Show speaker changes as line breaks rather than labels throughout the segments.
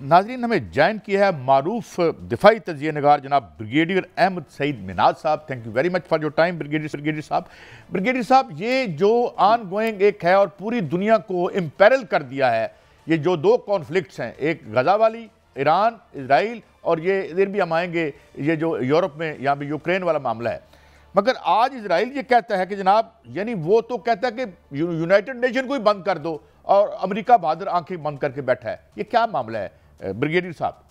नाजरीन, हमें ज्वाइन किया है मारूफ दिफाई तजिया नगार जनाब ब्रिगेडियर अहमद सईद मिनाज साहब। Thank you very much for your time brigadier साहब। ब्रिगेडियर साहब, ये जो ऑन गोइंग एक है और पूरी दुनिया को इम्पेरल कर दिया है, ये जो दो कॉन्फ्लिक्ट्स हैं, एक गजा वाली ईरान इसराइल और ये इधर भी हम आएंगे ये जो यूरोप में यहाँ पे यूक्रेन वाला मामला है। मगर आज इसराइल ये कहता है कि जनाब, यानी वो तो कहता है कि यूनाइटेड नेशन को ही बंद कर दो और अमेरिका बहादुर आंखें बंद करके बैठा है। ये क्या मामला है ब्रिगेडियर साहब?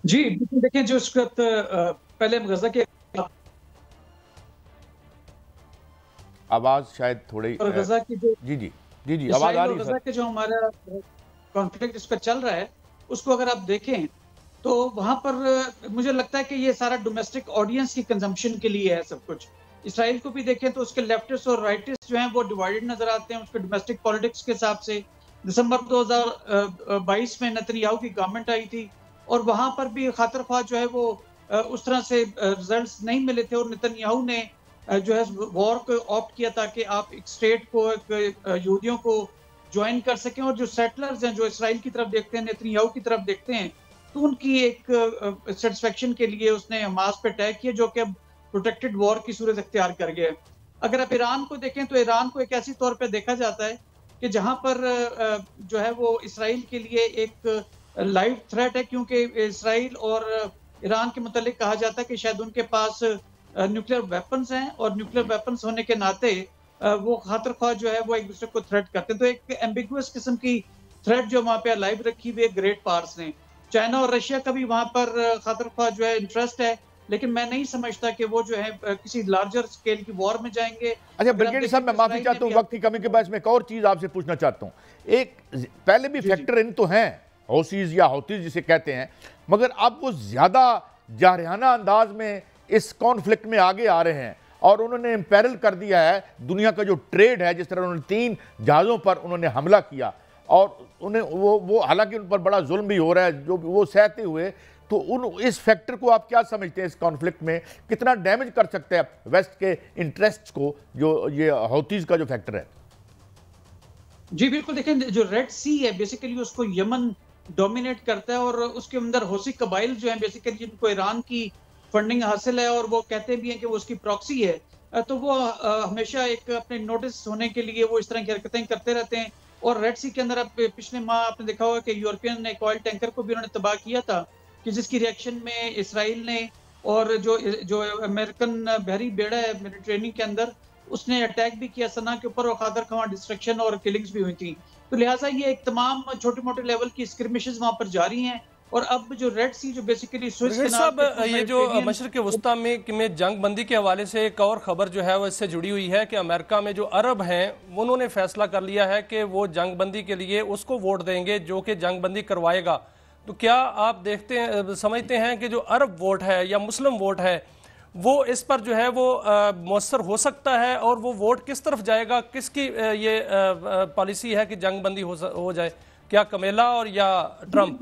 जी देखें, जो इस वक्त पहले गजा के
आवाज शायद थोड़ी
गजा की जो
जी आवाज आ रही है।
गजा के जो हमारा कॉन्फ्लिक्ट इस पर चल रहा है, उसको अगर आप देखें तो वहां पर मुझे लगता है कि ये सारा डोमेस्टिक ऑडियंस की कंजम्पशन के लिए है सब कुछ। इसराइल को भी देखें तो उसके लेफ्टिस्ट और राइटिस्ट जो हैं वो डिवाइडेड नजर आते हैं उसके डोमेस्टिक पॉलिटिक्स के हिसाब से। दिसंबर 2022 में नेतन्याहू की गवर्नमेंट आई थी और वहां पर भी खातिर ख्वाह जो है वो उस तरह से रिजल्ट्स नहीं मिले थे और नेतन्याहू ने जो है वॉर को ऑप्ट किया ताकि आप एक स्टेट को, एक यहूदियों को ज्वाइन कर सकें। और जो सेटलर्स हैं जो इसराइल की तरफ देखते हैं, नेतन्याहू की तरफ देखते हैं, तो उनकी एक सेटिस्फेक्शन के लिए उसने हमास पे अटैक किया जो कि अब प्रोटेक्टेड वॉर की सूरत अख्तियार कर गया। अगर आप ईरान को देखें तो ईरान को एक ऐसी तौर पे देखा जाता है कि जहां पर जो है वो इसराइल के लिए एक लाइव थ्रेट है, क्योंकि इसराइल और ईरान के मुतालिक कहा जाता है कि शायद उनके पास न्यूक्लियर वेपन्स हैं और न्यूक्लियर वेपन्स होने के नाते वो खातिर ख्वाह जो है वो एक दूसरे को थ्रेट करते हैं। तो एक एम्बिगुअस किस्म की थ्रेट जो वहां पे लाइव रखी हुई है ग्रेट पावर्स ने। चाइना और रशिया का भी वहां पर खातिर ख्वाह जो है इंटरेस्ट है, लेकिन मैं नहीं समझता कि वो जो है किसी लार्जर स्केल की वॉर में जाएंगे।
अच्छा ब्रिगेडियर साहब, मैं माफी चाहता हूँ वक्त की कमी के बाद में एक और चीज आपसे पूछना चाहता हूँ। एक पहले भी फैक्टर इन तो हैं, हौसीज या हौतीज जिसे कहते हैं, मगर अब वो ज्यादा जारहाना अंदाज में इस कॉन्फ्लिक्ट में आगे आ रहे हैं और उन्होंने इम्पेरल कर दिया है दुनिया का जो ट्रेड है। जिस तरह उन्होंने 3 जहाज़ों पर उन्होंने हमला किया और उन्हें वो हालांकि उन पर बड़ा जुल्म भी हो रहा है जो वो सहते हुए, तो उन इस फैक्टर को आप क्या समझते हैं, इस कॉन्फ्लिक्ट में कितना डैमेज कर सकते हैं वेस्ट के इंटरेस्ट को, जो ये हौतीज का जो फैक्टर है?
जी बिल्कुल, देखें जो रेड सी है बेसिकली उसको यमन डोमिनेट करता है और उसके अंदर हौसी कबाइल जो है बेसिकली जिनको ईरान की फंडिंग हासिल है और वो कहते भी हैं कि वो उसकी प्रॉक्सी है, तो वो हमेशा एक अपने नोटिस होने के लिए वो इस तरह की हरकतें करते रहते हैं। और रेड सी के अंदर आप पिछले माह आपने देखा होगा कि यूरोपियन एक ऑयल टैंकर को भी उन्होंने तबाह किया था, कि जिसकी रिएक्शन में इसराइल ने और जो अमेरिकन बहरी बेड़ा है मेडिटेरेनियन के अंदर, उसने अटैक भी किया सना के ऊपर और खातिर ख्वाह डिस्ट्रक्शन और किलिंग्स भी हुई थी। तो लिहाजा ये एक तमाम छोटे मोटे लेवल की स्क्रिमिशेस वहां पर जारी हैं। और अब जो रेड सी जो बेसिकली
साहब, ये जो मशरिक वस्ता में जंग बंदी के हवाले से एक और खबर जो है वो इससे जुड़ी हुई है कि अमेरिका में जो अरब हैं उन्होंने फैसला कर लिया है कि वो जंग बंदी के लिए उसको वोट देंगे जो कि जंग बंदी करवाएगा। तो क्या आप समझते हैं कि जो अरब वोट है या मुस्लिम वोट है वो इस पर जो है वो मौसर हो सकता है, और वो वोट किस तरफ जाएगा, किसकी ये पॉलिसी है कि जंग बंदी हो जाए, क्या कमेला और या ट्रंप?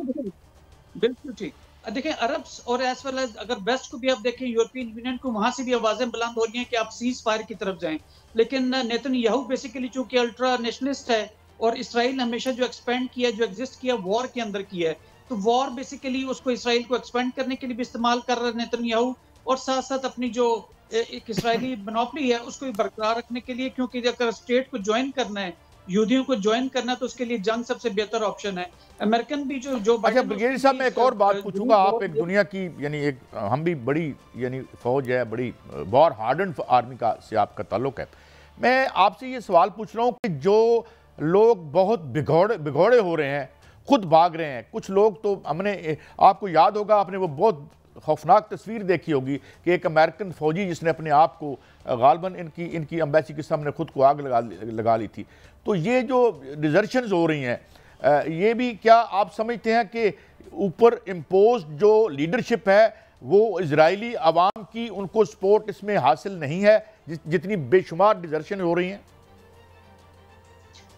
बिल्कुल ठीक। देखें अरब और एज वेल एज अगर वेस्ट को भी आप देखें, यूरोपियन यूनियन को, वहां से भी आवाजें बुलंद हो रही हैं कि आप सीज फायर की तरफ जाएं। लेकिन नेतन्याहू बेसिकली चूंकि अल्ट्रा नेशनलिस्ट है और इसराइल हमेशा जो एक्सपेंड किया, जो एग्जिस्ट किया वॉर के अंदर किया है, तो वॉर बेसिकली उसको इसराइल को एक्सपेंड करने के लिए भी इस्तेमाल कर रहा है नेतन्याहू, और साथ साथ अपनी जो एक इसराइली मोनोपोली है उसको भी बरकरार रखने के लिए, क्योंकि अगर स्टेट को ज्वाइन करना है, यहूदियों को ज्वाइन करना, तो उसके लिए जंग सबसे बेहतर ऑप्शन है। अमेरिकन भी जो
अच्छा ब्रिगेडियर साहब, मैं एक और बात पूछूंगा। आप एक दुनिया की यानी एक हम भी बड़ी यानी फौज है, बड़ी वॉर हार्डन आर्मी का से आपका ताल्लुक है। मैं आपसे ये सवाल पूछ रहा हूँ कि जो लोग बहुत भिगोड़े हो रहे हैं, खुद भाग रहे हैं, कुछ लोग तो हमने, आपको याद होगा, आपने वो बहुत खौफनाक तस्वीर देखी होगी कि एक अमेरिकन फौजी जिसने अपने आप को गालबन इनकी एम्बेसी के सामने खुद को आग लगा ली थी। तो ये जो डिजर्शंस हो रही हैं, ये भी क्या आप समझते हैं कि ऊपर इम्पोज जो लीडरशिप है वो इजरायली अवाम की उनको सपोर्ट इसमें हासिल नहीं है जितनी बेशुमार डिजर्शन हो रही हैं?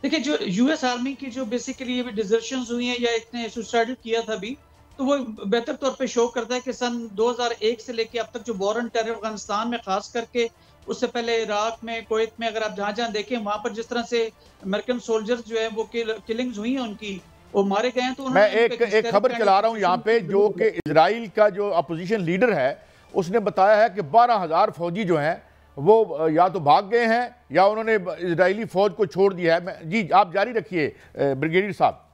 देखिए जो यूएस आर्मी की जो बेसिकली ये डिजर्शंस हुई हैं या एक ने सुसाइड किया था भी, तो वो बेहतर तौर पे शो करता है कि सन 2001 से लेके अब तक जो वॉर ऑन टेरर अफगानिस्तान में खास करके, उससे पहले इराक में, कुवैत में, अगर आप जहां जहां देखें वहां पर जिस तरह से अमेरिकन सोल्जर्स जो है वो किलिंग्स हुई हैं उनकी, वो मारे गए हैं। तो
मैं एक खबर चला रहा हूं यहाँ पे, जो कि इजराइल का जो अपोजिशन लीडर है उसने बताया है कि 12,000 फौजी जो हैं वो या तो भाग गए हैं या उन्होंने इजरायली फौज को छोड़ दिया है। जी आप जारी रखिए ब्रिगेडियर साहब।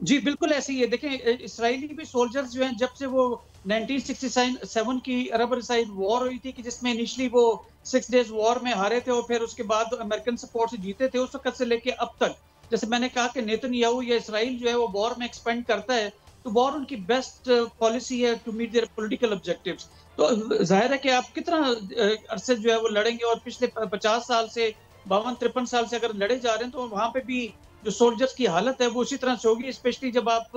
जी बिल्कुल ऐसे ही है। देखें, इसराइली भी सोल्जर्स जो हैं, जब से वो 1967 की अरब इसराइल वॉर हुई थी, कि जिसमें इनिशियली वो 6 डेज वॉर में हारे थे और फिर उसके बाद अमेरिकन सपोर्ट से जीते थे, उस वक्त से लेके अब तक, जैसे मैंने कहा कि नेतन्याहू या इसराइल जो है वो वॉर में एक्सपेंड करता है, तो वॉर उनकी बेस्ट पॉलिसी है to meet their political objectives. तो जाहिर है कि आप कितना अरसे जो है वो लड़ेंगे, और पिछले 50 साल से 52-53 साल से अगर लड़े जा रहे हैं, तो वहां पे भी जो सोल्जर्स की हालत है वो उसी तरह से होगी, स्पेशली जब आप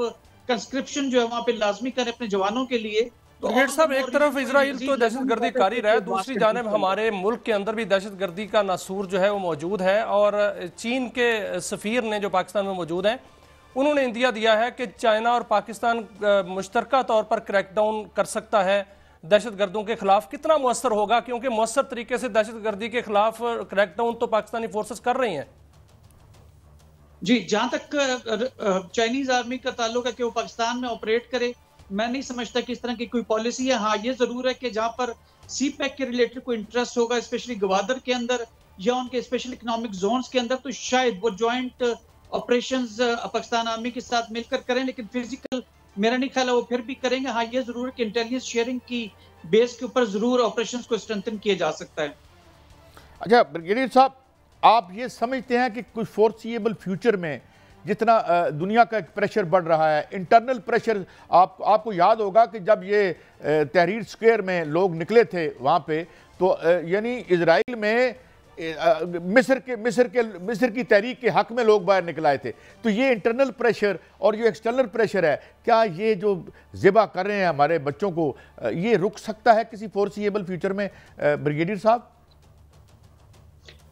कंस्क्रिप्शन जो है वहां पे लाजमी करें अपने जवानों के लिए। तो
ब्रिगेडियर साहब, एक तरफ इजराइल तो दहशतगर्दी कर ही रहा है, दूसरी जानिब हमारे मुल्क के अंदर भी दहशतगर्दी का नासूर जो है वो मौजूद है, और चीन के सफीर ने जो पाकिस्तान में मौजूद हैं उन्होंने इंदिया दिया है कि चाइना और पाकिस्तान मुश्तरका तौर पर क्रैकडाउन कर सकता है दहशतगर्दों के खिलाफ। कितना मुअस्सर होगा, क्योंकि मुअस्सर तरीके से दहशतगर्दी के खिलाफ क्रैकडाउन तो पाकिस्तानी फोर्सेस कर रही हैं।
जी, जहां तक चाइनीज आर्मी का ताल्लुक है कि वो पाकिस्तान में ऑपरेट करे, मैं नहीं समझता कि इस तरह की कोई पॉलिसी है। हाँ, ये जरूर है कि जहां पर सी पैक के रिलेटेड कोई इंटरेस्ट होगा, स्पेशली गवादर के अंदर या उनके स्पेशल इकोनॉमिक जोन्स के अंदर, तो शायद वो ज्वाइंट ऑपरेशंस पाकिस्तान आर्मी के साथ मिलकर करें, लेकिन फिजिकल मेरा नहीं ख्याल है वो फिर भी करेंगे। हाँ, ये जरूर है कि इंटेलिजेंस शेयरिंग की बेस के ऊपर जरूर ऑपरेशंस को स्ट्रेंथन किया जा सकता है।
अच्छा ब्रिगेडियर साहब, आप ये समझते हैं कि कुछ फोर्सिएबल फ्यूचर में जितना दुनिया का एक प्रेशर बढ़ रहा है, इंटरनल प्रेशर, आपको याद होगा कि जब ये तहरीर स्क्वायर में लोग निकले थे वहाँ पे, तो यानी इजराइल में मिस्र की तहरीक के हक में लोग बाहर निकलाए थे। तो ये इंटरनल प्रेशर और जो एक्सटर्नल प्रेशर है, क्या ये जो ज़िबा कर रहे हैं हमारे बच्चों को, ये रुक सकता है किसी फोर्सिएबल फ्यूचर में ब्रिगेडियर साहब?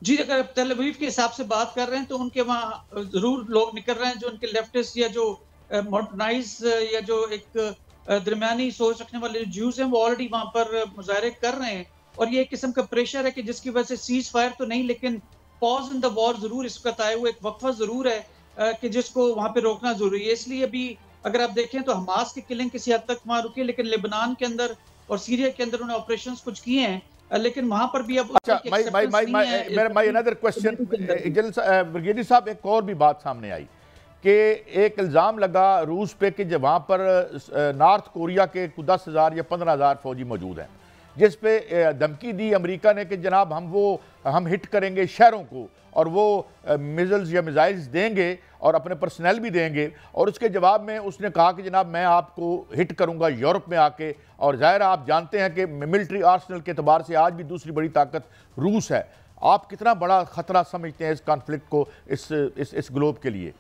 जी, अगर तेल अवीव के हिसाब से बात कर रहे हैं तो उनके वहाँ जरूर लोग निकल रहे हैं जो उनके लेफ्टिस्ट या जो मॉडर्नाइज या जो एक दरमियानी सोच रखने वाले ज्यूज हैं, वो ऑलरेडी वहां पर मुजाहरे कर रहे हैं। और ये एक किस्म का प्रेशर है कि जिसकी वजह से सीज फायर तो नहीं, लेकिन पॉज इन द वॉर जरूर इस वक्त आए हुए एक वक्फा जरूर है कि जिसको वहां पे रोकना जरूरी है। इसलिए अभी अगर आप देखें तो हमास की किलिंग किसी हद तक वहां रुकी, लेकिन लेबनान के अंदर और सीरिया के अंदर उन्होंने ऑपरेशंस कुछ किए हैं, लेकिन वहां पर भी अब
अच्छा माय अनदर क्वेश्चन ब्रिगेडियर साहब, एक और भी बात सामने आई कि एक इल्ज़ाम लगा रूस पे कि जब वहाँ पर नॉर्थ कोरिया के 10,000 या 15,000 फौजी मौजूद हैं, जिस पे धमकी दी अमेरिका ने कि जनाब हम हिट करेंगे शहरों को और वो मिसाइल्स या मिसाइल्स देंगे और अपने पर्सनल भी देंगे, और उसके जवाब में उसने कहा कि जनाब मैं आपको हिट करूंगा यूरोप में आके। और ज़ाहिर आप जानते हैं कि मिलिट्री आर्सनल के एतबार से आज भी दूसरी बड़ी ताकत रूस है। आप कितना बड़ा खतरा समझते हैं इस कॉन्फ्लिक्ट को इस ग्लोब के लिए?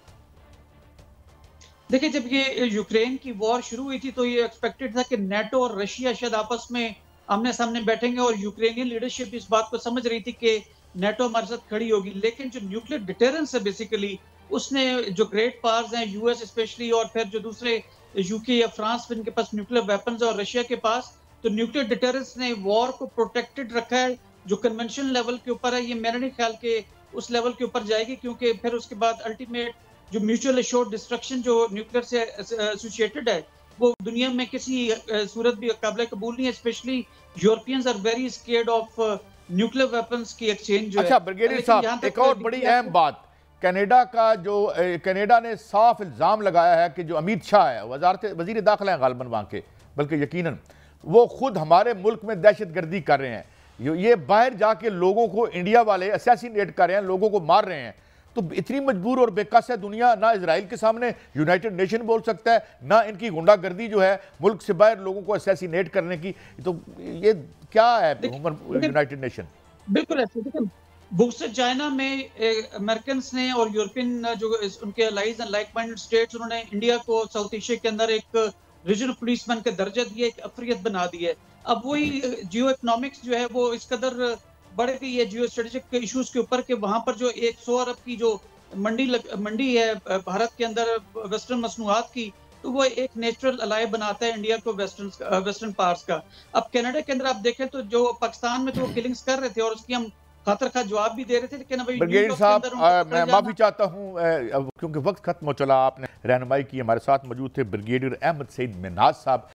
देखिए, जब ये यूक्रेन की वॉर शुरू हुई थी तो ये एक्सपेक्टेड था कि नेटो और रशिया शायद आपस में आमने सामने बैठेंगे, और यूक्रेनियन लीडरशिप इस बात को समझ रही थी कि नेटो हमारे साथ खड़ी होगी। लेकिन जो न्यूक्लियर डिटरेंस है बेसिकली, उसने जो ग्रेट पावर्स हैं, यूएस स्पेशली, और फिर जो दूसरे यूके या फ्रांस, इनके पास न्यूक्लियर वेपन्स है, और रशिया के पास, तो न्यूक्लियर डिटरेंस ने वॉर को प्रोटेक्टेड रखा है। जो कन्वेंशन लेवल के ऊपर है, ये मेरा नहीं ख्याल के उस लेवल के ऊपर जाएगी, क्योंकि फिर उसके बाद अल्टीमेट जो म्यूचुअल एश्योर्ड डिस्ट्रक्शन जो न्यूक्लियर से एसोसिएटेड है, वो दुनिया में किसी सूरत भी काबिल कबूल नहीं है। Specially Europeans are very scared of nuclear weapons की एक्सचेंज।
अच्छा ब्रिगेडियर साहब, एक और बड़ी अहम बात, कनाडा ने साफ इल्ज़ाम लगाया है कि जो अमित शाह है, वज़ीर दाखिला है गालिबन वहाँ के, बल्कि यकीनन वो खुद हमारे मुल्क में दहशतगर्दी कर रहे हैं। ये बाहर जाके लोगों को, इंडिया वाले असैसिनेट कर रहे हैं, लोगों को मार रहे हैं। तो इतनी मजबूर और बेकस है दुनिया, ना इजराइल के सामने यूनाइटेड नेशन बोल सकता है, ना इनकी गुंडागर्दी जो है मुल्क से बाहर लोगों को असैसिनेट करने की। तो ये क्या है यूनाइटेड नेशन?
बिल्कुल ऐसे बूस्टर चाइना में अमेरिकन ने और यूरोपियन जो उनके allies and like minded states, उन्होंने इंडिया को साउथ एशिया के अंदर एक रीजनल पुलिसमैन का दर्जा दिया, एक अफरियत बना दी है। अब वही जियो इकोनॉमिक्स जो है वो इस कदर बढ़ गई है जियो स्ट्रेटेजिक इश्यूज के ऊपर, कि वहां पर जो 100 अरब की जो मंडी है भारत के अंदर वेस्टर्न मसनूआत की, तो वो एक नेचुरल अलाय बनाता है इंडिया को वेस्टर्न पार्ट्स का। अब कनाडा के अंदर आप देखें तो जो पाकिस्तान में तो वो किलिंग्स कर रहे थे, और उसकी हम खातर खा जवाब भी दे रहे थे, लेकिन अभी
ब्रिगेडियर साहब मैं माफी चाहता हूं क्योंकि वक्त खत्म हो चला। आपने रहनुमाई की। हमारे साथ मौजूद थे ब्रिगेडियर अहमद सईद मिन्हाज साहब।